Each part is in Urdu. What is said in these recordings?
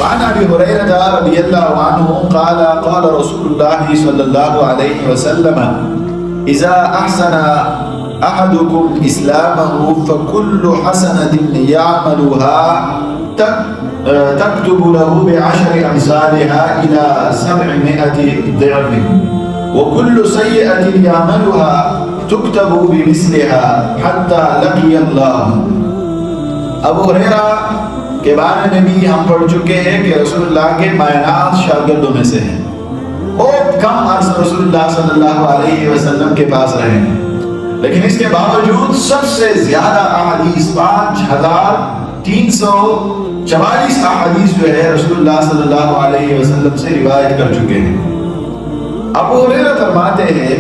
وعن ابي هريره رضي الله عنه قال قال رسول الله صلى الله عليه وسلم اذا احسن احدكم اسلامه فكل حسنه يعملها تكتب له بعشر امثالها الى 700 ضعف وكل سيئه يعملها تكتب بمثلها حتى لقي الله۔ ابو ہریرہ کے بارے میں بھی ہم پڑھ چکے ہیں کہ رسول اللہ کے معینات شاگردوں میں سے ہیں، بہت کم عرصہ رسول اللہ صلی اللہ علیہ وسلم کے پاس رہے ہیں، لیکن اس کے باوجود سب سے زیادہ احادیث 5344 احادیث جو ہے رسول اللہ صلی اللہ علیہ وسلم سے روایت کر چکے ہیں۔ ابو ہریرہ فرماتے ہیں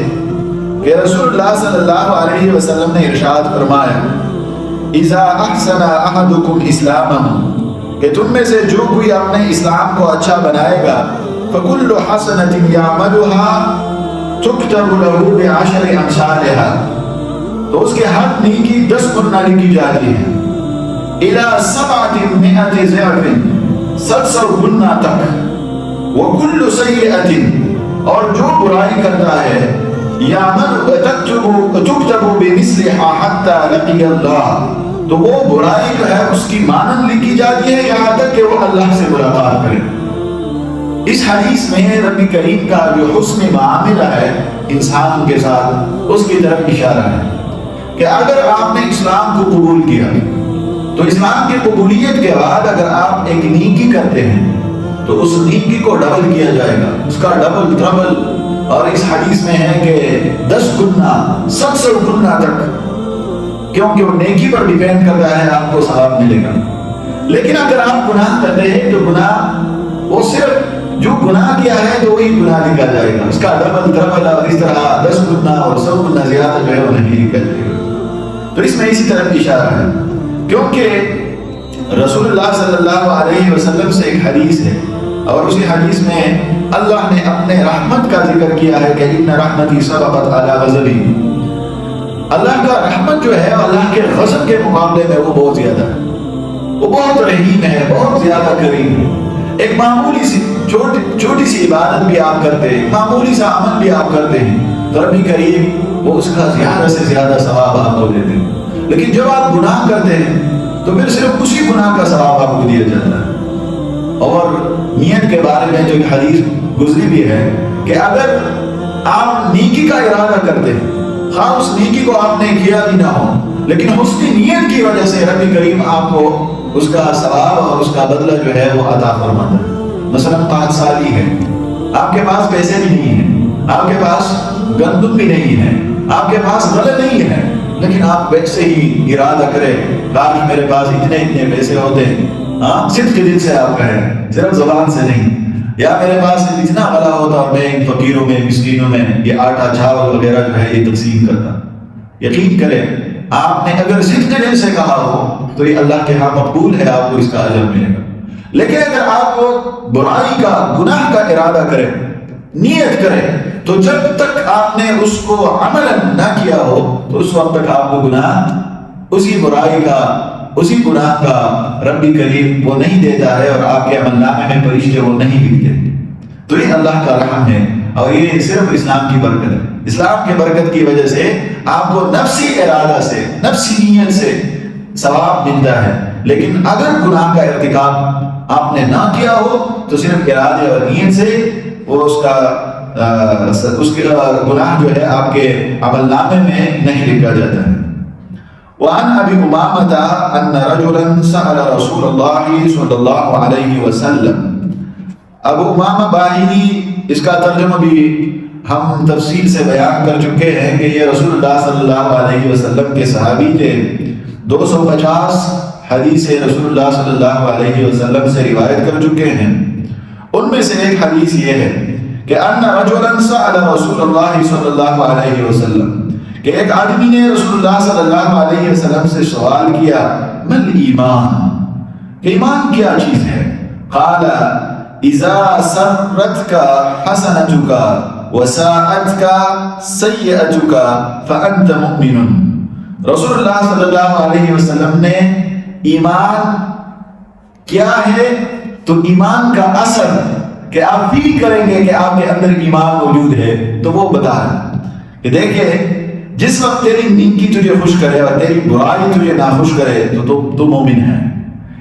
کہ رسول اللہ صلی اللہ علیہ وسلم نے ارشاد فرمایا اذا احسن احدکم اسلامہ، کہ تم میں سے جو کوئی اپنے اسلام کو اچھا بنائے گا فکل حسنۃ یعملها تکتب له بعشر امثالها، تو اس کے ہر نیکی 10 گنا لکھی جاتی ہے، الی 700 ضعف 700 گنا تک، وکل سیئۃ، اور جو برائی کرتا ہے تکتب بمثلها حتى لقي الله، تو وہ برائی جو ہے اس کی مانند لکھی جاتی ہے یہاں تک کہ وہ اللہ سے ملاقات کرے۔ اس حدیث میں رب کریم کا جو حسن معاملہ ہے انسان کے ساتھ اس کی طرف اشارہ ہے کہ اگر آپ نے اسلام کو قبول کیا تو اسلام کی قبولیت کے بعد اگر آپ ایک نیکی کرتے ہیں تو اس نیکی کو ڈبل کیا جائے گا، اس کا ڈبل ٹربل، اور اس حدیث میں ہے کہ 10 گنا 700 گنا تک، کیونکہ وہ نیکی پر ڈیپینڈ کرتا ہے آپ کو ثواب ملے گا۔ لیکن اگر آپ گناہ کرتے ہیں تو گناہ وہ صرف جو گناہ کیا ہے تو وہی گناہ لکھا جائے گا، اس کا ڈبل ٹربل اور اس طرح 10 گنا اور 100 گنا زیادہ جو ہے وہ نہیں نکلے گا۔ تو اس میں اسی طرف اشارہ ہے، کیونکہ رسول اللہ صلی اللہ علیہ وسلم سے ایک حدیث ہے اور اسی حدیث میں اللہ نے اپنے رحمت کا ذکر کیا ہے کہ ان رحمتی سبقت علی غضبی، اللہ کا رحمت جو ہے اللہ کے غضب کے مقابلے میں وہ بہت زیادہ ہے، وہ بہت رحیم ہے، بہت زیادہ کریم ہے۔ ایک معمولی سی چھوٹی سی عبادت بھی آپ کرتے ہیں، معمولی سا عمل بھی آپ کرتے ہیں تو رب کریم وہ اس کا زیادہ سے زیادہ ثواب آپ کو دیتے ہیں، لیکن جب آپ گناہ کرتے ہیں تو پھر صرف اسی گناہ کا ثواب آپ کو دیا جاتا ہے۔ اور نیت کے بارے میں جو ایک حدیث گزری بھی ہے کہ اگر آپ نیکی کا ارادہ کرتے ہیں، خواہ اس نیکی کو آپ نے کیا بھی نہ ہو، لیکن حسن نیت کی وجہ سے رب کریم آپ کو اس کا ثواب اور اس کا بدلہ جو ہے وہ عطا فرماتا ہے۔ مثلا 5 سال ہی ہے، آپ کے پاس پیسے بھی نہیں ہیں، آپ کے پاس گندم بھی نہیں ہے، آپ کے پاس غلہ نہیں ہے، لیکن آپ ویسے ہی ارادہ کریں کاش میرے پاس اتنے پیسے ہوتے ہیں، صدق کے دل سے آپ کہیں، صرف زبان سے نہیں، یا میرے پاس اتنا غلہ ہوتا اور میں ان فقیروں میں مسکینوں میں یہ آٹا چاول وغیرہ جو ہے یہ تقسیم کرتا۔ یقین کریں آپ نے اگر صدق کے دل سے کہا ہو تو یہ اللہ کے ہاں مقبول ہے، آپ کو اس کا اجر ملے گا۔ لیکن اگر آپ کو برائی کا گناہ کا ارادہ کریں، نیت کریں، تو جب تک آپ نے اس کو عمل نہ کیا ہو تو اس وقت تک آپ کو گناہ اسی برائی کا اسی گناہ کا رب کریم وہ نہیں دیتا ہے اور آپ کے عمل نامے میں فرشتے وہ نہیں لکھتے۔ تو یہ اللہ کا رحم ہے اور یہ صرف اسلام کی برکت ہے۔ اسلام کی برکت کی وجہ سے آپ کو نفسی ارادہ سے نفسی نیت سے ثواب ملتا ہے، لیکن اگر گناہ کا ارتکاب آپ نے نہ کیا ہو تو صرف ارادے اور نیت سے وہ اس کا گناہ جو ہے آپ کے عمل نامے میں نہیں لکھا جاتا ہے۔ وعن ابی امامہ ان رجلا سأل رسول اللہ صلی اللہ علیہ وسلم، ابو امامہ باہلی اس کا ترجمہ بھی ہم تفصیل سے بیان کر چکے ہیں کہ یہ رسول اللہ صلی اللہ علیہ وسلم کے صحابی تھے، 250 حدیث رسول اللہ صلی اللہ علیہ وسلم سے روایت کر چکے ہیں۔ ان میں سے ایک حدیث یہ ہے کہ ان رجلا سأل رسول اللہ صلی اللہ علیہ وسلم، کہ ایک آدمی نے رسول اللہ صلی اللہ علیہ وسلم سے سوال کیا مل ایمان، کہ ایمان کیا چیز ہے؟ قال اذا سرتک حسنتک وساءتک سیئتک فانت مؤمن۔ رسول اللہ صلی اللہ علیہ وسلم نے ایمان کیا ہے؟ تو ایمان کا اثر کہ آپ فیل کریں گے کہ آپ کے اندر ایمان موجود ہے، تو وہ بتا رہا کہ دیکھیں جس وقت تیری نیکی تجھے خوش کرے اور تیری برائی تجھے ناخوش کرے تو مومن ہے۔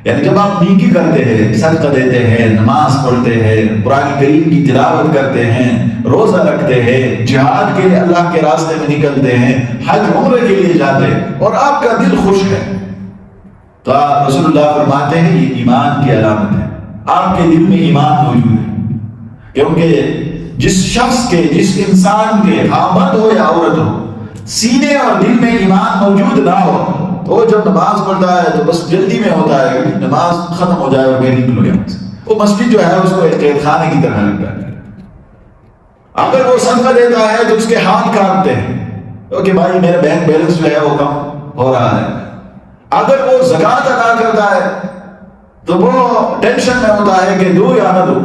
یعنی جب آپ نیکی کرتے ہیں، صدقہ دیتے ہیں، نماز پڑھتے ہیں، قرآن کریم کی تلاوت کرتے ہیں، روزہ رکھتے ہیں، جہاد کے لیے اللہ کے راستے میں نکلتے ہیں، حج عمرے کے لیے جاتے ہیں اور آپ کا دل خوش ہے، تو رسول اللہ فرماتے ہیں یہ ایمان کی علامت ہے، آپ کے دل میں ایمان موجود ہے۔ کیونکہ جس شخص کے، جس انسان کے، مرد ہو یا عورت ہو، سینے اور دل میں ایمان موجود نہ ہو تو وہ جب نماز پڑھتا ہے تو بس جلدی میں ہوتا ہے کہ نماز ختم ہو جائے اور میں نکلو یہاں سے، وہ مسجد جو ہے اس کو ایک قید خانے کی طرح لگتا ہے۔ اگر وہ صدقہ دیتا ہے تو اس کے ہاتھ کانپتے ہیں کہ بھائی میرا بینک بیلنس جو ہے وہ کم ہو رہا ہے۔ اگر وہ زکوٰۃ ادا کرتا ہے تو وہ ٹینشن میں ہوتا ہے کہ دو یا نہ دو۔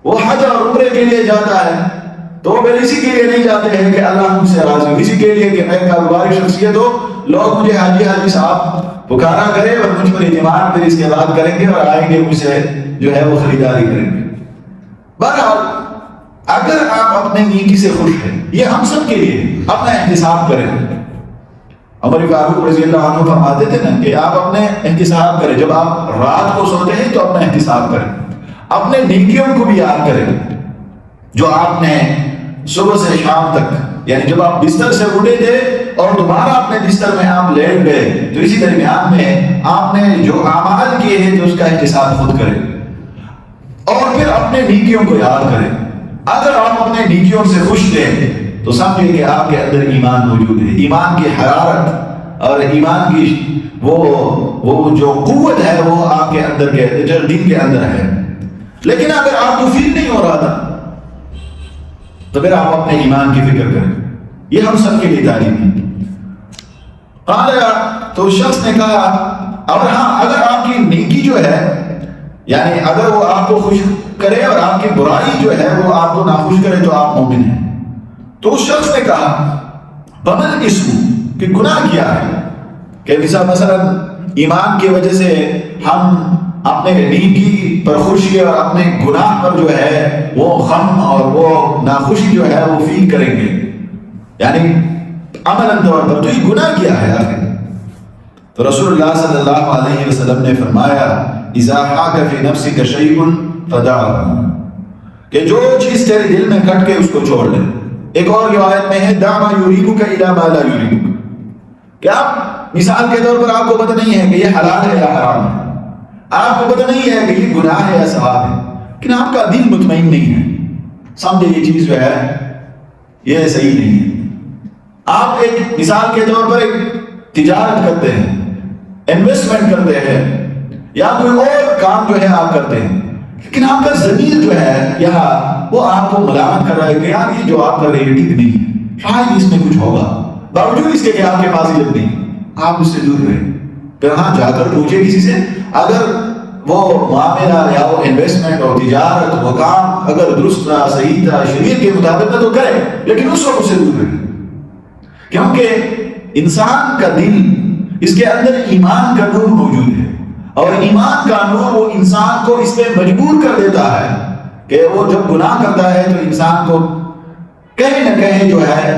وہ حج اور عمرے کے لیے جاتا ہے تو وہ اسی کے لیے نہیں جاتے ہیں کہ اللہ مجھ سے راضی ہو، اسی کے لیے کہ میں کاروباری شخصیت ہو، لوگ مجھے حاجی صاحب پکارا کرے اور مجھ پر اعتماد پھر اس کے بعد کریں گے اور آئیں گے مجھ سے جو ہے وہ خریداری کریں گے۔ بہرحال اگر آپ اپنے نیکی سے خوش ہیں، یہ ہم سب کے لیے اپنا احتساب کریں۔ عمر فاروق رضی اللہ عنہ فرماتے تھے نا کہ آپ اپنے احتساب کریں، جب آپ رات کو سوتے ہیں تو اپنا احتساب کریں، اپنے نیکیوں کو بھی یاد کریں جو آپ نے صبح سے شام تک، یعنی جب آپ بستر سے اٹھے تھے اور دوبارہ اپنے بستر میں آپ لیٹ گئے تو اسی درمیان میں آپ نے جو اعمال کیے ہیں تو اس کا احتساب خود کریں اور پھر اپنے نیکیوں کو یاد کریں۔ اگر آپ اپنے نیکیوں سے خوش تھے تو سمجھیں کہ آپ کے اندر ایمان موجود ہے، ایمان کی حرارت اور ایمان کی وہ جو قوت ہے وہ آپ کے اندر کے دل کے اندر ہے۔ لیکن اگر آپ کو فیل نہیں ہو رہا تھا تو پھر آپ اپنے ایمان کی فکر کریں، یہ ہم سب کے لیے تعلیم ہے۔ تو شخص نے کہا، اور ہاں اگر آپ کی نیکی جو ہے یعنی اگر وہ آپ کو خوش کرے اور آپ کی برائی جو ہے وہ آپ کو ناخوش کرے تو آپ مومن ہیں۔ تو اس شخص نے کہا بمن اسم، کہ گناہ کیا ہے، کہ مثلا ایمان کی وجہ سے ہم اپنے نیکی پر خوشی اور اپنے گناہ پر جو ہے وہ غم اور وہ ناخوشی جو ہے وہ فیل کریں گے، یعنی عملاً طور پر تو یہ گناہ کیا ہے آخر۔ تو رسول اللہ صلی اللہ علیہ وسلم نے فرمایا اذا حاک فی نفسک شیء فدعہ، کہ جو چیز تیرے دل میں کٹ کے اس کو چھوڑ لے۔ ایک اور روایت میں ہے دع ما یریبک الی ما لا یریبک، کہ آپ مثال کے طور پر آپ کو پتہ نہیں ہے کہ یہ حلال ہے یا حرام ہے، آپ کو پتہ نہیں ہے کہ یہ گناہ ہے یا ثواب ہے، لیکن آپ کا دل مطمئن نہیں ہے، سمجھے یہ چیز جو ہے یہ صحیح نہیں ہے۔ آپ ایک مثال کے طور پر ایک تجارت کرتے ہیں، انویسٹمنٹ کرتے ہیں یا کوئی اور کام جو ہے آپ کرتے ہیں، لیکن آپ کا ضمیر جو ہے یہاں وہ آپ کو ملامت کر رہا ہے کہ یار یہ جو آپ کر رہے ہیں ٹھیک نہیں ہے، شاید اس میں کچھ ہوگا، باوجود اس کے کہ آپ کے پاس علم نہیں، آپ اس سے دور رہیں۔ پھر ہاں جا کر پوچھے کسی سے، اگر وہ معاملہ یا وہ انویسٹمنٹ اور تجارت وہ کام اگر درست تھا، صحیح تھا، شریعت کے مطابق تو کرے، لیکن اس وقت سے دور رہے، کیونکہ انسان کا دل، اس کے اندر ایمان کا نور موجود ہے، اور ایمان کا نور وہ انسان کو اس پہ مجبور کر دیتا ہے کہ وہ جب گناہ کرتا ہے تو انسان کو کہیں نہ کہیں جو ہے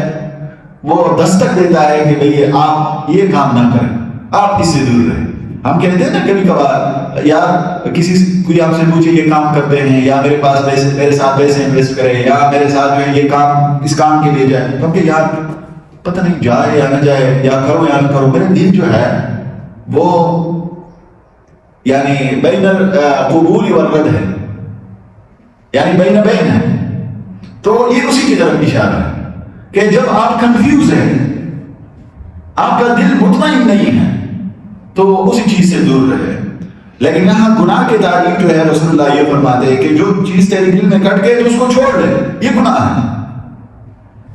وہ دستک دیتا ہے کہ بھئی آپ یہ کام نہ کریں، آپ اس سے دور رہیں۔ ہم کہتے ہیں نا کبھی کبھار یار کسی کوئی آپ سے پوچھے یہ کام کرتے ہیں یا میرے پاس پیسے، میرے ساتھ پیسے انویسٹ کرے یا میرے ساتھ جو ہے یہ کام اس کام کے لیے جائے، کیونکہ یار پتہ نہیں جائے یا نہ جائے یا کرو یا نہ کرو، میرے دل جو ہے وہ یعنی بین قبول والرد ہے، یعنی بین بین ہے۔ تو یہ اسی کی طرف اشارہ ہے کہ جب آپ کنفیوز ہیں، آپ کا دل مطمئن نہیں ہے تو اسی چیز سے دور رہے۔ لیکن یہاں گناہ کی تعریف جو ہے رسول اللہ یہ فرماتے ہیں کہ جو چیز تیرے دل میں کٹ گئے تو اس کو چھوڑ لے، یہ گناہ ہے۔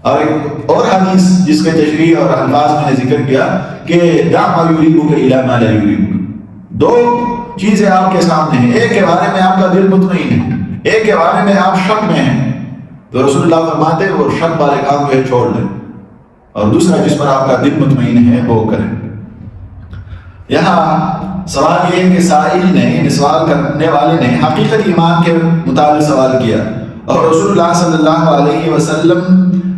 اور ایک اور حدیث جس کے تشریح اور الفاظ میں نے ذکر کیا کہ دع ما یریبک الی ما لا یریبک، دو چیزیں آپ کے سامنے ہیں، ایک کے بارے میں آپ کا دل مطمئن ہے، ایک کے بارے میں آپ شک میں ہیں، تو رسول اللہ فرماتے ہیں وہ شک والے کام جو ہے چھوڑ لیں، اور دوسرا جس پر آپ کا دل مطمئن ہے وہ کریں۔ یہاں سوال یہ ہے کہ سائل نے، یعنی سوال کرنے والے نے حقیقت ایمان کے متعلق سوال کیا، اور رسول اللہ صلی اللہ علیہ وسلم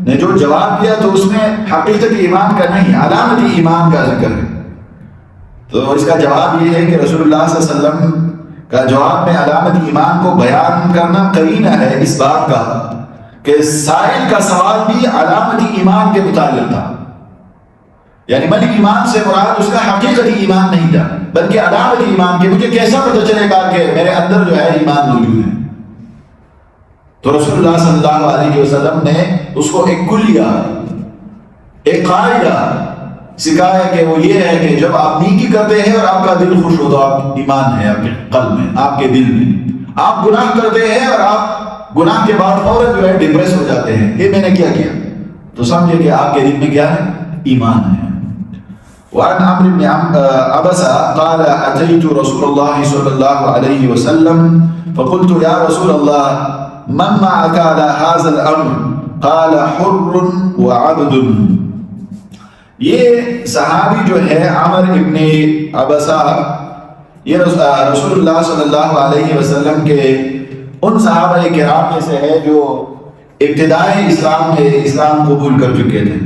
نے جو جواب دیا تو اس میں حقیقت ایمان کا نہیں، علامت ایمان کا ذکر ہے۔ تو اس کا جواب یہ ہے کہ رسول اللہ صلی اللہ علیہ وسلم کا جواب میں علامت ایمان کو بیان کرنا قرینہ ہے اس بات کا کہ سائل کا سوال بھی علامت ایمان کے متعلق تھا، یعنی من ایمان سے مراد اس کا حقیقتی ایمان نہیں تھا بلکہ علامت ایمان کے مجھے کیسا پتہ چلے گا کہ میرے اندر جو ہے ایمان موجود ہے۔ تو رسول اللہ صلی اللہ علیہ وسلم نے اس کو ایک کلیہ، ایک قاعدہ سکھایا کہ وہ یہ ہے کہ جب آپ نیکی کرتے ہیں اور آپ کا دل خوش ہو تو آپ ایمان ہے آپ کے قلب میں، آپ کے دل میں۔ آپ گناہ کرتے ہیں اور آپ گناہ کے بعد فوراً جو ہے ڈپریس ہو جاتے ہیں، یہ میں نے کیا کیا، تو سمجھے کہ آپ کے دل میں کیا ہے، ایمان ہے۔ وعن عمرو بن عبسة قال أتيت رسول الله صلى الله عليه وسلم فقلت يا رسول الله من معك على هذا الأمر قال حر وعبد۔ یہ صحابی جو ہے عمر ابن عبسہ، یہ رسول اللہ صلی اللہ علیہ وسلم کے ان صحابہ کرام میں سے ہے جو ابتدائی اسلام میں اسلام قبول کر چکے تھے۔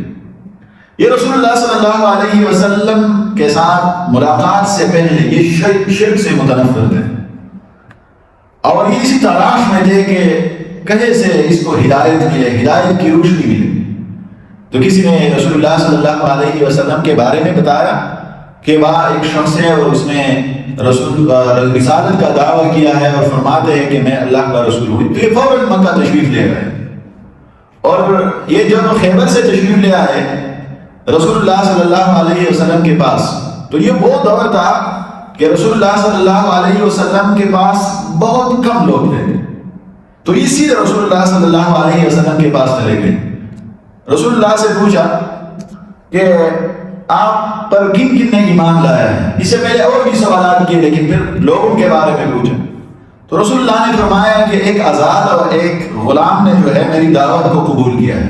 یہ رسول اللہ صلی اللہ علیہ وسلم کے ساتھ ملاقات سے پہلے یہ شرک سے متنفر تھے اور یہ اسی تلاش میں تھے کہ کہیں سے اس کو ہدایت ملے، ہدایت کی روشنی ملے۔ تو کسی نے رسول اللہ صلی اللہ علیہ وسلم کے بارے میں بتایا کہ وہاں ایک شخص ہے اور اس نے رسالت کا دعویٰ کیا ہے اور فرماتے ہیں کہ میں اللہ کا رسول ہوں، تو یہ فوراً مکہ تشریف لے گئے۔ اور یہ جب خیبر سے تشریف لے آئے رسول اللہ صلی اللہ علیہ وسلم کے پاس، تو یہ وہ دور تھا کہ رسول اللہ صلی اللہ علیہ وسلم کے پاس بہت کم لوگ تھے، تو یہ سیدھے رسول اللہ صلی اللہ علیہ وسلم کے پاس چلے گئے۔ رسول اللہ سے پوچھا کہ آپ پر کن کن نے ایمان لایا ہے، اس سے پہلے اور بھی سوالات کیے لیکن پھر لوگوں کے بارے میں پوچھا۔ تو رسول اللہ نے فرمایا کہ ایک آزاد اور ایک غلام نے جو ہے میری دعوت کو قبول کیا ہے۔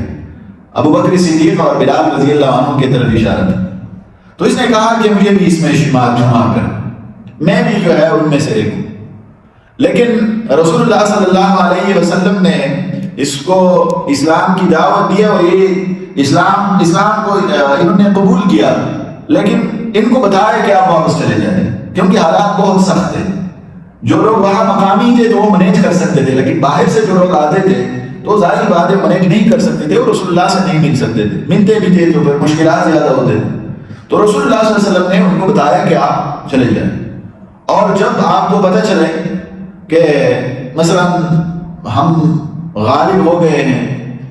ابو بکر صدیق اور بلال رضی اللہ عنہ کی طرف اشارہ تھا۔ تو اس نے کہا کہ مجھے بھی اس میں شمار کر، میں بھی جو ہے ان میں سے ایک ہوں۔ لیکن رسول اللہ صلی اللہ علیہ وسلم نے اس کو اسلام کی دعوت دیا اور یہ اسلام کو انہوں نے قبول کیا، لیکن ان کو بتایا کہ آپ واپس چلے جائیں کیونکہ حالات بہت سخت تھے۔ جو لوگ وہاں مقامی تھے تو وہ مینیج کر سکتے تھے، لیکن باہر سے جو لوگ آتے تھے تو ظاہری باتیں مینیج نہیں کر سکتے تھے اور رسول اللہ سے نہیں مل سکتے تھے، ملتے بھی تھے تو پھر مشکلات زیادہ ہوتے تھے۔ تو رسول اللہ صلی اللہ علیہ وسلم نے ان کو بتایا کہ آپ چلے جائیں، اور جب آپ کو پتہ چلے کہ مثلا ہم غالب ہو گئے ہیں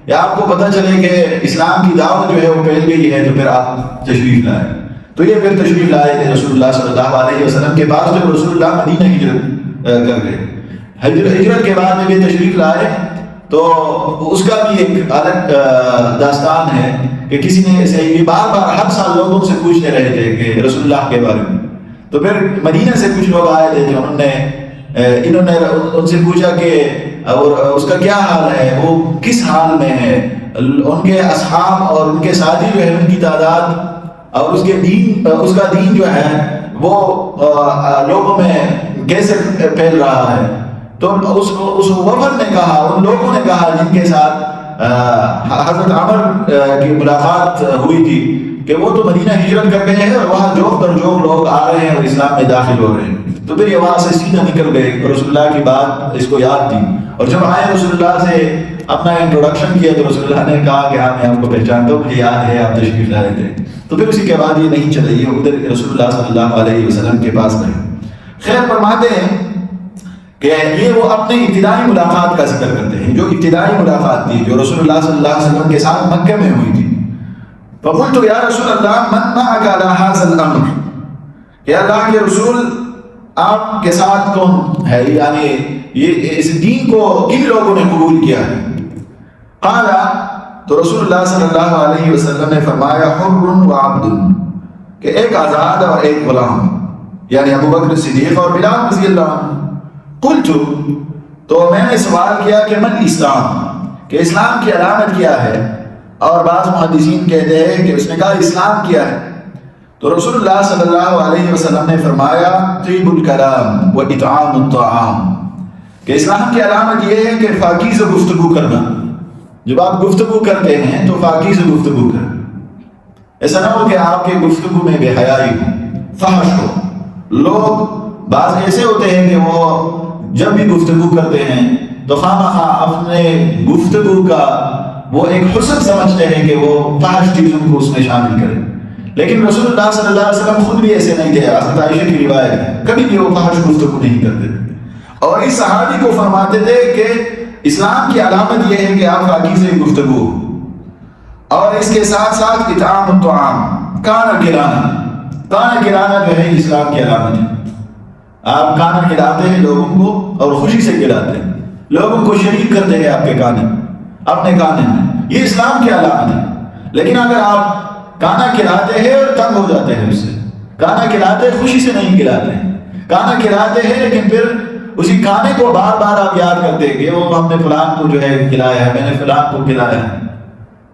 یا آپ کو پتہ چلے کہ اسلام کی دعوت جو ہے وہ پھیل گئی ہے تو پھر آپ تشریف لائیں۔ تو یہ پھر تشریف لائے تھے رسول اللہ صلی اللہ علیہ وسلم کے پاس جب رسول اللہ مدینہ ہجرت کر گئے۔ ہجرت کے بعد میں بھی تشریف لائے تو اس کا بھی ایک الگ داستان ہے کہ کسی نے ایسے یہ بار ہر سال لوگوں سے پوچھتے رہے تھے کہ رسول اللہ کے بارے میں۔ تو پھر مدینہ سے کچھ لوگ آئے تھے کہ انہوں نے ان سے پوچھا کہ اس کا کیا حال ہے، وہ کس حال میں ہے، ان کے اصحاب اور ان کے ساتھی جو ہے ان کی تعداد اور اس کا دین جو ہے وہ لوگوں میں کیسے پھیل رہا ہے۔ تو اس وفد نے کہا، ان لوگوں نے کہا جن کے ساتھ حضرت عمر کی ملاقات ہوئی تھی کہ وہ تو مدینہ ہجرت کر گئے ہیں اور وہاں جوک در جوک لوگ آ رہے ہیں اور اسلام میں داخل ہو رہے ہیں۔ تو پھر یہ وہاں سے سیدھا نکل گئے، رسول اللہ کی بات اس کو یاد تھی، اور جب آئے رسول اللہ سے اپنا انٹروڈکشن کیا تو رسول اللہ نے کہا کہ ہاں میں آپ کو پہچانتا ہوں، مجھے یاد ہے آپ تشریف لائے تھے۔ تو پھر اسی کے بعد یہ نہیں چلے، یہ ادھر رسول اللہ صلی اللہ علیہ وسلم کے پاس گئے۔ خیر فرماتے ہیں کہ یہ وہ اپنے ابتدائی ملاقات کا ذکر کرتے ہیں، جو ابتدائی ملاقات تھی جو رسول اللہ صلی اللہ علیہ وسلم کے ساتھ مکہ میں ہوئی تھی۔ فقلت یا رسول اللہ من معك على هذا الامر، کہ اللہ کے رسول آپ کے ساتھ کون ہے، یعنی یہ اس دین کو کن لوگوں نے قبول کیا ہے۔ قال، تو رسول اللہ صلی اللہ علیہ وسلم نے فرمایا حر و عبد، کہ ایک آزاد اور ایک غلام، یعنی ابو بکر صدیق اور بلال رضی اللہ عنہ۔ قلت، تو میں نے سوال کیا کہ من اسلام، کہ اسلام کی علامت کیا ہے، اور بعض محدثین کہتے ہیں کہ اس نے کہا اسلام کیا ہے۔ تو رسول اللہ صلی اللہ علیہ وسلم نے فرمایا طیب الکلام و اطعام الطعام، کہ اسلام کی علامت یہ ہے کہ پاکیزہ گفتگو کرنا. جب آپ گفتگو کرتے ہیں تو پاکیزہ گفتگو کریں. ایسا نہ ہو کہ آپ کے گفتگو میں بے حیائی ہو، فحش ہو. لوگ بعض ایسے ہوتے ہیں کہ وہ جب بھی گفتگو کرتے ہیں تو خواہ اپنے گفتگو کا وہ ایک حسن سمجھتے ہیں کہ وہ فحش چیزوں کو اس میں شامل کریں. لیکن رسول اللہ صلی اللہ علیہ وسلم خود بھی ایسے نہیں تھے. حضرت عائشہ کی روایت ہے کبھی بھی وہ فحش گفتگو نہیں کرتے تھے. اور اس صحابی کو فرماتے تھے کہ اسلام کی علامت یہ ہے کہ آپ پاکیزہ گفتگو، اور اس کے ساتھ ساتھ اطعام الطعام، کھانا کھلانا. کھانا کھلانا جو ہے اسلام کی علامت ہے. آپ کھانا کھلاتے ہیں لوگوں کو اور خوشی سے کھلاتے ہیں، لوگوں کو شریک کرتے ہیں آپ کے کھانے، اپنے کھانے میں. یہ اسلام کی علامت ہے. لیکن اگر آپ کھانا کھلاتے ہیں اور تنگ ہو جاتے ہیں اس سے، کھانا کھلاتے ہیں خوشی سے نہیں کھلاتے ہیں، کھانا کھلاتے ہیں لیکن پھر اسی کھانے کو بار بار آپ یاد کرتے ہیں کہ وہ ہم نے فلان کو جو ہے کھلایا ہے، میں نے فلان کو کھلایا ہے،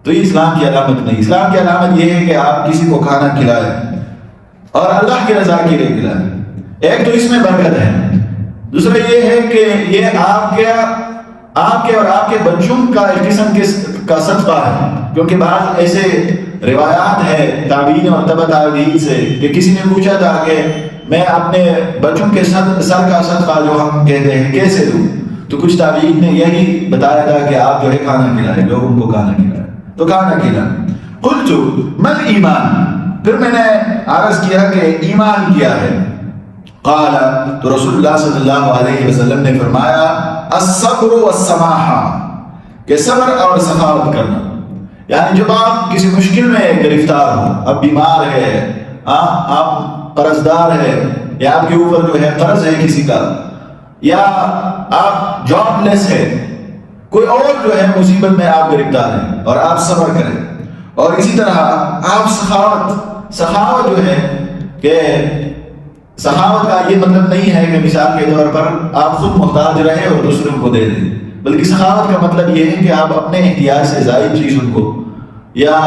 تو یہ اسلام کی علامت نہیں. اسلام کی علامت یہ ہے کہ آپ کسی کو کھانا کھلائیں اور اللہ کی رضا کے لیے کھلائیں. ایک تو اس میں برکت ہے، دوسرا یہ ہے کہ یہ آپ کے اور آپ کے بچوں کا ایک قسم کا صدقہ ہے. کیونکہ بعض ایسے روایات ہے تابعین اور تبع تابعین سے کہ کسی نے پوچھا تھا کہ میں اپنے بچوں کے سر کا صدقہ جو ہم کہتے ہیں کیسے دوں، تو کچھ تابعین نے یہی بتایا تھا کہ آپ جو ہے کھانا کھلائیں، لوگوں کو کھانا کھلائیں. تو کھانا کھلائیں. قلت مل ایمان، پھر میں نے عرض کیا کہ ایمان کیا ہے. قال، تو رسول اللہ صلی اللہ علیہ وسلم نے فرمایا الصبر والسماحہ، کہ صبر اور سخاوت کرنا. یعنی جب آپ کسی مشکل میں گرفتار ہو، اب بیمار ہے، آپ قرض دار ہے، یا آپ کے اوپر جو ہے قرض ہے کسی کا، یا آپ جاب لیس ہے، کوئی اور جو ہے مصیبت میں آپ گرفتار ہیں، اور آپ صبر کریں. اور اسی طرح آپ سخاوت جو ہے کہ سخاوت کا یہ مطلب نہیں ہے کہ مثال کے طور پر آپ خود محتاج رہیں اور دوسروں کو دے دیں، بلکہ سخاوت کا مطلب یہ ہے کہ آپ اپنے احتیاج سے زائد چیزوں کو، یا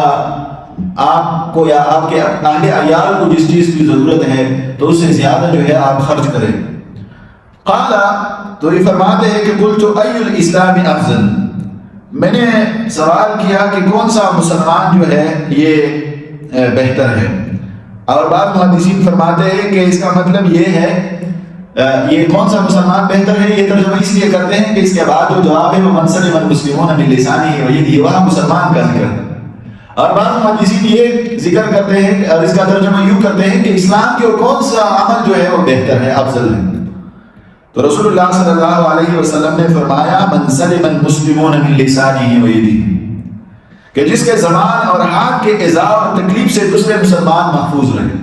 آپ کو یا آپ کے اہل عیال کو جس چیز کی ضرورت ہے تو اس سے زیادہ جو ہے آپ خرچ کریں. قال، تو یہ فرماتے ہیں کہ قلت ای الاسلام افضل، میں نے سوال کیا کہ کون سا مسلمان جو ہے یہ بہتر ہے. اور بعض محدثین فرماتے ہیں کہ اس کا مطلب یہ ہے یہ کون سا مسلمان بہتر ہے، یہ ترجمہ اس لیے کرتے ہیں کہ اس کے بعد جو جواب ہے وہ من سلم المسلمون من لسانه ویده، وہاں مسلمان کا ذکر ہے. اور بعض محدثین یہ ذکر کرتے ہیں اور اس کا ترجمہ یوں کرتے ہیں کہ اسلام کے کون سا عمل جو ہے وہ بہتر ہے، افضل ہے. تو رسول اللہ صلی اللہ علیہ وسلم نے فرمایا من سلم المسلمون من لسانه ویده، کہ جس کے زبان اور ہاتھ کے ایذا اور تکلیف سے دوسرے مسلمان محفوظ رہے.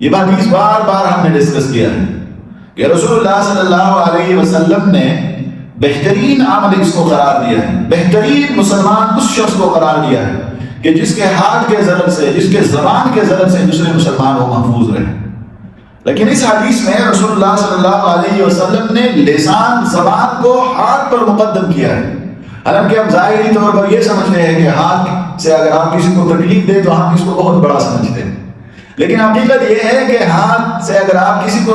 یہ بات اس بار بار ہم نے ڈسکس کیا ہے کہ رسول اللہ صلی اللہ علیہ وسلم نے بہترین عمل اس کو قرار دیا ہے، بہترین مسلمان اس شخص کو قرار دیا ہے کہ جس کے ہاتھ کے ضرر سے، جس کے زبان کے ضرر سے دوسرے مسلمان وہ محفوظ رہے. لیکن اس حدیث میں رسول اللہ صلی اللہ علیہ وسلم نے لسان، زبان کو ہاتھ پر مقدم کیا ہے. حالانکہ ہم ظاہری طور پر یہ سمجھتے ہیں کہ ہاتھ سے اگر آپ کسی کو تکلیف دیں تو ہم اس کو بہت بڑا سمجھتے ہیں، لیکن حقیقت یہ ہے کہ ہاتھ سے اگر آپ کسی کو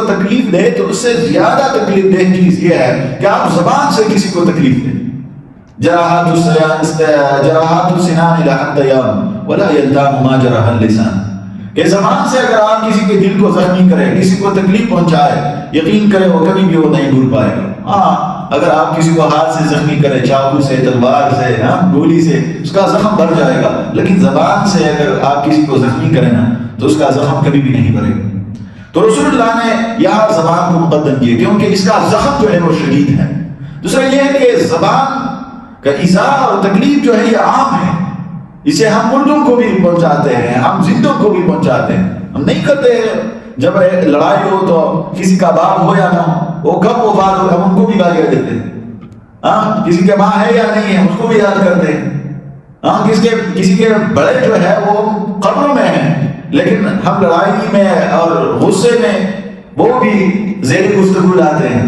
تکلیف دیں تو اس سے زیادہ تکلیف دہ چیز یہ ہے کہ آپ زبان سے کسی کو تکلیف دیں. جراحات السنان لا الدیان ولا یلتام ما جرح اللسان، کہ زبان سے اگر آپ کسی کے دل کو زخمی کریں، کسی کو تکلیف پہنچائے، یقین کریں وہ کبھی بھی وہ نہیں بھول پائے گا. ہاں اگر آپ کسی کو ہاتھ سے زخمی کریں، چاقو سے، تلوار سے، گولی سے، اس کا زخم بڑھ جائے گا. لیکن زبان سے اگر آپ کسی کو زخمی کریں نا تو اس کا زخم کبھی بھی نہیں بڑھے گا. تو رسول اللہ نے یہاں زبان کو مقدم کیا کیونکہ اس کا زخم جو ہے وہ شدید ہے. دوسرا یہ ہے کہ زبان کا ایذا اور تکلیف جو ہے یہ عام ہے، اسے ہم مردوں کو بھی پہنچاتے ہیں، ہم زندوں کو بھی پہنچاتے ہیں. ہم نہیں کرتے ہیں جب لڑائی ہو تو کسی کا باپ ہو یا نہ ہو، وہ کب وفات ہو ہم ان کو بھی گالیاں دیتے ہیں. کسی کے ماں ہے یا نہیں ہے اس کو بھی یاد کرتے ہیں. کسی کے بڑے جو ہے وہ قبروں میں ہیں، لیکن ہم لڑائی میں اور غصے میں وہ بھی زیر گفتگو لاتے ہیں.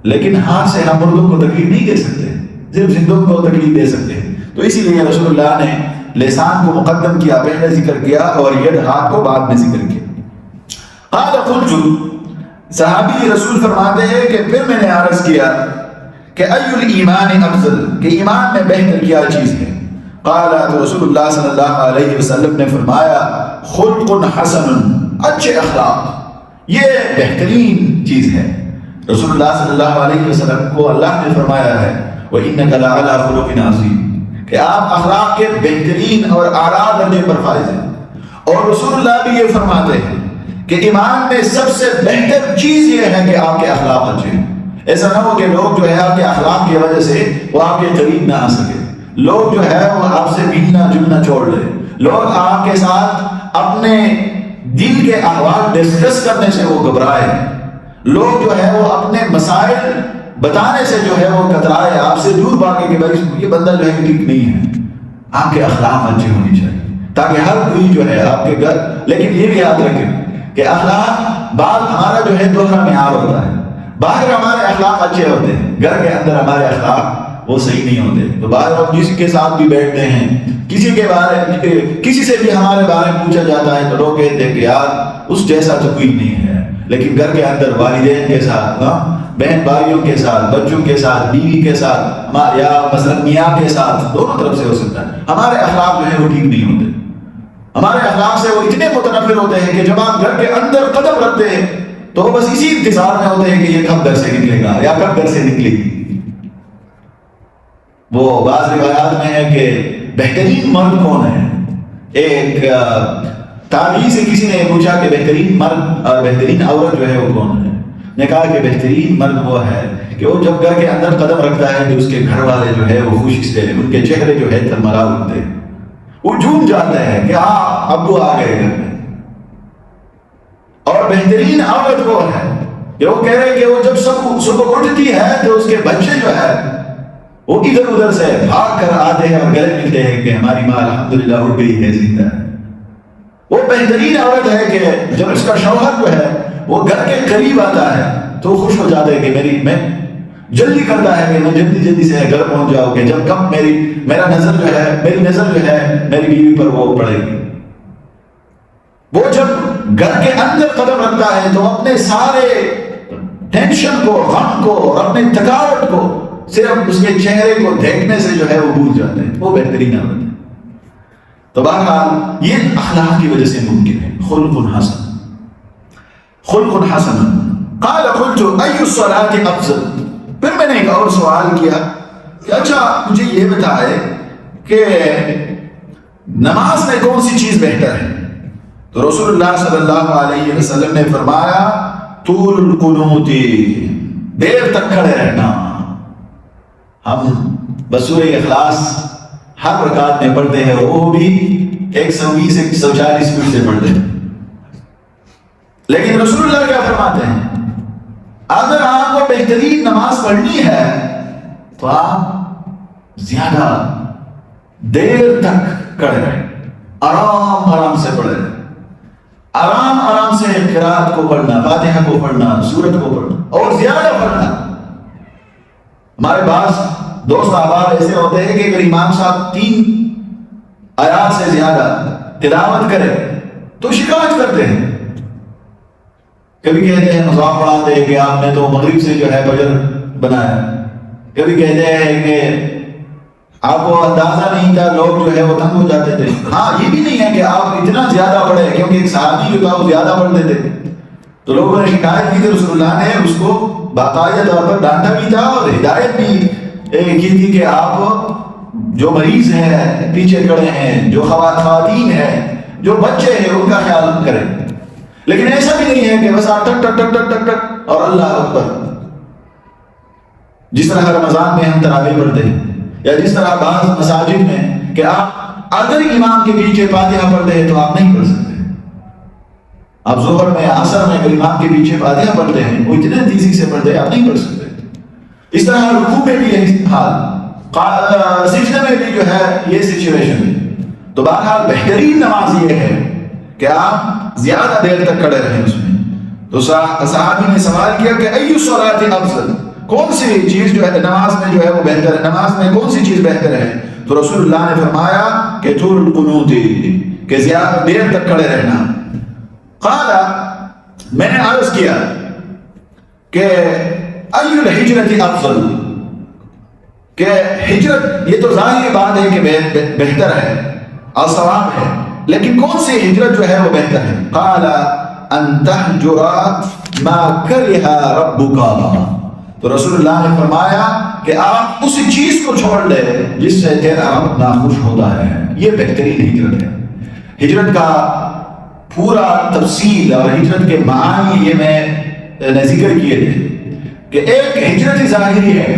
لیکن ہاتھ سے ہم مردوں کو تکلیف نہیں دے سکتے، صرف زندوں کو تکلیف دے سکتے ہیں. تو اسی لیے رسول اللہ نے لسان کو مقدم کیا، پہلے ذکر کیا، اور ید ہاتھ کو بعد میں ذکر کیا۔ قال قلت، صحابی رسول فرماتے ہیں کہ پھر میں نے عرض کیا کہ ای الایمان افضل، کہ ایمان میں بہتر کیا چیز ہے؟ قال، تو رسول اللہ صلی اللہ علیہ وسلم نے فرمایا خلق حسن، اچھے اخلاق، یہ بہترین چیز ہے۔ رسول اللہ صلی اللہ علیہ وسلم کو اللہ نے فرمایا ہے وَإِنَّكَ لَعَلَىٰ خُلُقٍ عَظِيمٍ، کہ آپ اخلاق کے بہترین اور اعلیٰ درجے پر فائز ہیں۔ اور رسول اللہ بھی یہ فرماتے ہیں کہ ایمان میں سب سے بہتر چیز یہ ہے کہ آپ کے اخلاق اچھے ہیں۔ ایسا نہ ہو کہ لوگ جو ہے آپ کے اخلاق کی وجہ سے وہ آپ کے قریب نہ آ سکے، لوگ جو ہے وہ آپ سے ملنا جلنا چھوڑ لے، لوگ آپ کے ساتھ اپنے دل کے احوال ڈسکس کرنے سے وہ گھبرائے، لوگ جو ہے وہ اپنے مسائل بتانے سے جو ہے وہ کترائے، آپ سے دور بھاگے کہ بھائی یہ بندہ جو ہے ٹھیک نہیں ہے۔ آپ کے اخلاق اچھے ہونے چاہیے تاکہ ہر کوئی جو ہے آپ کے گھر، لیکن یہ بھی یاد رکھیں کہ اخلاق بعد ہمارا جو ہے دوہرا معیار ہوتا ہے، باہر ہمارے اخلاق اچھے ہوتے ہیں، گھر کے اندر ہمارے اخلاق وہ صحیح نہیں ہوتے۔ تو باہر ہم کسی کے ساتھ بھی بیٹھتے ہیں، کسی سے بھی ہمارے بارے میں پوچھا جاتا ہے تو لوگ کہتے ہیں کہ یار اس جیسا تو کوئی نہیں ہے، لیکن گھر کے اندر والدین کے ساتھ، بہن بھائیوں کے ساتھ، بچوں کے ساتھ، بیوی کے ساتھ، یا مثلا میاں کے ساتھ، دونوں طرف سے ہو سکتا ہے، ہمارے اخلاق جو ہے وہ ٹھیک نہیں ہوتے۔ ہمارے اخلاق سے وہ اتنے متنفر ہوتے ہیں کہ جب آپ گھر کے اندر قدم رکھتے ہیں تو بس اسی انتظار میں ہوتے ہیں کہ یہ کب گھر سے نکلے گا یا کب گھر سے نکلے گی۔ وہ بعض روایات میں ہے کہ بہترین مرد کون ہے؟ ایک تابعی سے کسی نے پوچھا کہ بہترین مرد اور بہترین عورت جو ہے وہ کون ہے؟ نے کہا کہ بہترین مرد وہ ہے کہ وہ جب گھر کے اندر قدم رکھتا ہے تو اس کے گھر والے جو ہے وہ خوشی سے، ان کے چہرے جو ہے ترمرا اٹھتے ہیں، وہ جھوم جاتے ہیں کہ ہاں ابو آ گئے گھر میں۔ اور بہترین عورت وہ ہے کہ وہ کہہ رہے کہ وہ جب صبح اٹھتی ہے تو اس کے بچے جو ہے وہ ادھر ادھر سے بھاگ کر آتے ہیں اور گلے ملتے ہیں کہ ہماری ماں الحمدللہ اٹھ گئی ہے، زندہ ہے۔ وہ بہترین عورت ہے کہ جب اس کا شوہر جو ہے وہ گھر کے قریب آتا ہے تو خوش ہو جاتا ہے کہ میں جلدی کرتا ہے کہ میں جلدی سے گھر پہنچ جاؤں کہ جب کب میری نظر جو ہے میری بیوی پر وہ پڑے گی۔ وہ جب گھر کے اندر قدم رکھتا ہے تو اپنے سارے ٹینشن کو، غم کو اور اپنے تھکاوٹ کو صرف اس کے چہرے کو دیکھنے سے جو ہے وہ بھول جاتے ہیں۔ وہ بہترین عورت ہے۔ تو بہرحال یہ اخلاق کی وجہ سے ممکن ہے۔ خلق حسن، خلق حسن۔ قال قلت ای الصلاۃ افضل، پھر میں نے ایک اور سوال کیا کہ اچھا مجھے یہ بتائے کہ نماز میں کون سی چیز بہتر ہے؟ تو رسول اللہ صلی اللہ علیہ وسلم نے فرمایا طول القنوت، دیر تک کھڑے رہنا۔ ہم بسورہ اخلاص ہر رکعت میں پڑھتے ہیں، وہ بھی 120 140 سپیڈ سے پڑھتے ہیں، لیکن رسول اللہ کیا فرماتے ہیں؟ اگر آپ کو بہترین نماز پڑھنی ہے تو آپ زیادہ دیر تک کھڑے رہیں، آرام آرام سے پڑھیں، آرام سے قرات کو پڑھنا، فاتحہ کو پڑھنا، سورت کو پڑھنا اور زیادہ پڑھنا۔ ہمارے پاس دوست احباب ایسے ہوتے ہیں کہ اگر امام صاحب 3 آیات سے زیادہ تلاوت کرے تو شکایت کرتے ہیں، کبھی کہتے ہیں مذاق اڑاتے ہیں کہ آپ نے تو مغرب سے جو ہے فجر بنایا، کبھی کہتے ہیں کہ آپ کو اندازہ نہیں تھا، لوگ جو ہے وہ تنگ ہو جاتے تھے۔ ہاں یہ بھی نہیں ہے کہ آپ اتنا زیادہ پڑھے، کیونکہ ایک صحابی جو تھا وہ زیادہ پڑھتے تھے تو لوگوں نے شکایت کی تھی، رسول اللہ نے اس کو باقاعدہ طور پر ڈانٹا بھی تھا اور ہدایت بھی کی تھی کہ آپ جو مریض ہیں، پیچھے کھڑے ہیں، جو خواتین ہیں، جو بچے ہیں، ان کا خیال کریں۔ لیکن ایسا بھی نہیں ہے کہ بس آپ ٹک ٹک ٹک ٹک ٹک ٹک اور اللہ اکبر، جس طرح رمضان میں ہم تراویح پڑھتے ہیں یا جس طرح بعض مساجد میں کہ آپ اگر امام کے پیچھے فاتحہ پڑھتے ہیں تو آپ نہیں پڑھ سکتے۔ آپ ظہر میں، عصر میں اگر امام کے پیچھے فاتحہ پڑھتے ہیں وہ اتنے تیزی سے پڑھتے ہیں آپ نہیں پڑھ سکتے۔ اس طرح رکوع میں بھی یہی حال، سجدے میں بھی جو ہے یہ سچویشن ہے۔ تو بہرحال بہترین نماز یہ ہے کہ آپ زیادہ دیر تک کھڑے رہیں اس میں۔ تو صحابی نے سوال کیا کہ ای الصلاۃ افضل، کون سی چیز جو ہے نماز میں جو ہے وہ بہتر ہے، نماز میں کون سی چیز بہتر ہے؟ تو رسول اللہ نے فرمایا کہ طول القنوت، کہ زیادہ دیر تک کھڑے رہنا۔ قال، میں نے عرض کیا کہ ای الحجرت افضل، کہ ہجرت یہ تو ظاہری بات ہے کہ بہتر ہے اور ثواب ہے، لیکن کون سی ہجرت جو ہے وہ بہتر ہے؟ قال ان تہجر ما کرہ ربک، تو رسول اللہ نے فرمایا کہ آپ اس چیز کو چھوڑ لے جس سے تیرا رب ناخوش ہوتا ہے، یہ بہترین ہجرت ہے۔ ہجرت کا پورا تفصیل اور ہجرت کے معانی یہ میں نے ذکر کیے تھے کہ ایک ہجرت ظاہری ہے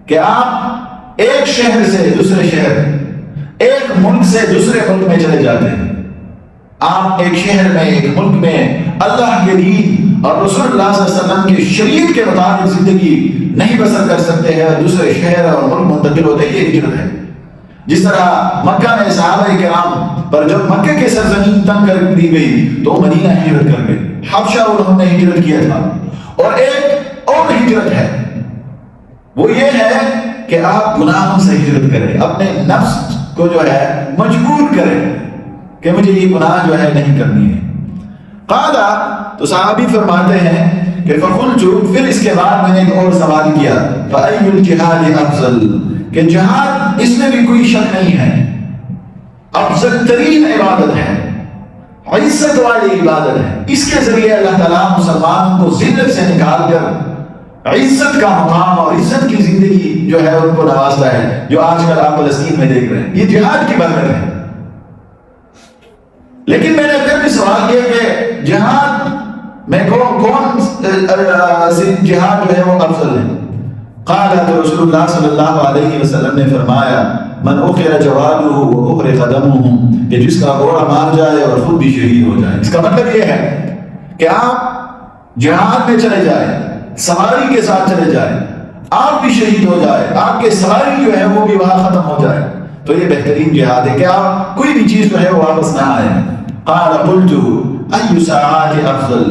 کہ آپ ایک شہر سے دوسرے شہر، ایک ملک سے دوسرے ملک میں چلے جاتے ہیں۔ آپ ایک شہر میں، ایک ملک میں اللہ کے دین اور رسول اللہ صلی اللہ علیہ وسلم کی شریعت کے مطابق زندگی نہیں بسر کر سکتے ہیں، دوسرے شہر اور ملک منتقل ہوتے ہیں، یہ ہجرت ہے۔ جس طرح مکہ میں صحابہ کرام پر جب مکہ کے سرزمین تنگ کر دی گئی تو مدینہ ہجرت کر گئے، حبشہ انہوں نے ہجرت کیا تھا۔ اور ایک اور ہجرت ہے، وہ یہ ہے کہ آپ گناہوں سے ہجرت کریں، اپنے نفس کو جو ہے مجبور کریں کہ مجھے یہ گناہ جو ہے نہیں کرنی ہے۔ قال، تو صحابی فرماتے ہیں کہ فقلت، پھر اس کے بعد میں نے ایک اور سوال کیا، فأي الجہاد افضل، کہ جہاد اس میں بھی کوئی شک نہیں ہے، افضل ترین عبادت ہے، عزت والی عبادت ہے، اس کے ذریعے اللہ تعالیٰ مسلمانوں کو ذلت سے نکال کر عزت کا مقام اور عزت کی زندگی جو ہے ان کو نوازتا ہے، جو آج کل آپ فلسطین میں دیکھ رہے ہیں، یہ جہاد کی برکت ہے۔ لیکن میں نے پھر بھی سوال کیا کہ جہاد میں کون جہاد جو ہے وہ افضل ہے؟ قال، تو رسول اللہ صلی اللہ علیہ وسلم نے فرمایا، من اخر جوادہ واخر قدمہ، کہ جس کا گھوڑا مار جائے اور خود بھی شہید ہو جائے۔ اس کا مطلب یہ ہے کہ آپ جہاد میں چلے جائیں، سواری کے ساتھ چلے جائیں، آپ بھی شہید ہو جائے، آپ کے سواری جو ہے وہ بھی وہاں ختم ہو جائے، تو یہ بہترین جہاد ہے کہ آپ کوئی بھی چیز جو ہے وہ واپس نہ آئے۔ قال قلت ای ساعات افضل،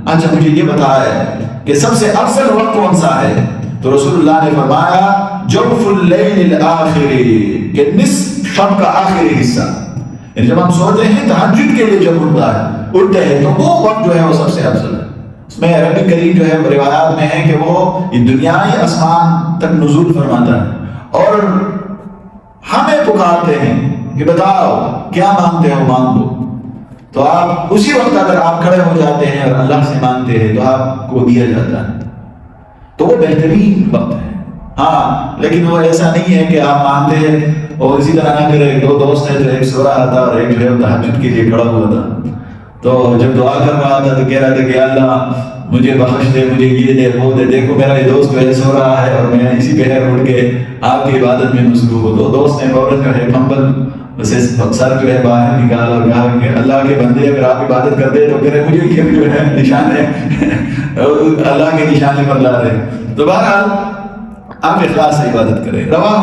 اچھا مجھے یہ بتایا کہ سب سے افضل وقت کون سا ہے؟ تو رسول اللہ نے فرمایا جوف اللیل الآخر، کہ نصف شب کا آخری حصہ، یعنی جب ہم سوتے ہیں تہجد کے لیے جب اٹھتے ہیں تو وہ وقت جو ہے وہ سب سے افضل ہے۔ اس میں رب کریم جو ہے روایات میں ہے کہ وہ دنیائی آسمان تک نزول فرماتا ہے اور ہمیں پکارتے ہیں کہ بتاؤ کیا مانگتے ہو مانگ دو، تو آپ اسی وقت اگر آپ کھڑے ہو جاتے ہیں اور اللہ سے مانگتے ہیں تو آپ کو دیا جاتا ہے، تو وہ بہترین وقت ہے۔ ہاں لیکن وہ ایسا نہیں ہے کہ آپ مانتے ہیں اور اسی طرح نہ کرے، دو دوست ہیں جو ایک سو رہا تھا اور ایک جو ہے تہجد کے لیے کھڑا ہوا تھا، تو جب دعا کر رہا تھا تو کہہ رہا تھا کہ اللہ مجھے بخش دے، مجھے یہ دے وہ دے، دیکھو میرا یہ دوست جو ہے سو رہا ہے اور میں اسی پہر اٹھ کے آپ کی عبادت میں مصروف ہوں۔ تو دوست نے فوراً جو ہے کمبل اسے سر جو ہے باہر نکالا اور کہا کہ اللہ کے بندے اگر آپ عبادت کرتے تو پھر مجھے کیا جو ہے نشان ہے اللہ کے نشانے پر لا رہے۔ تو بہرحال آپ اخلاص سے عبادت کریں۔ رواہ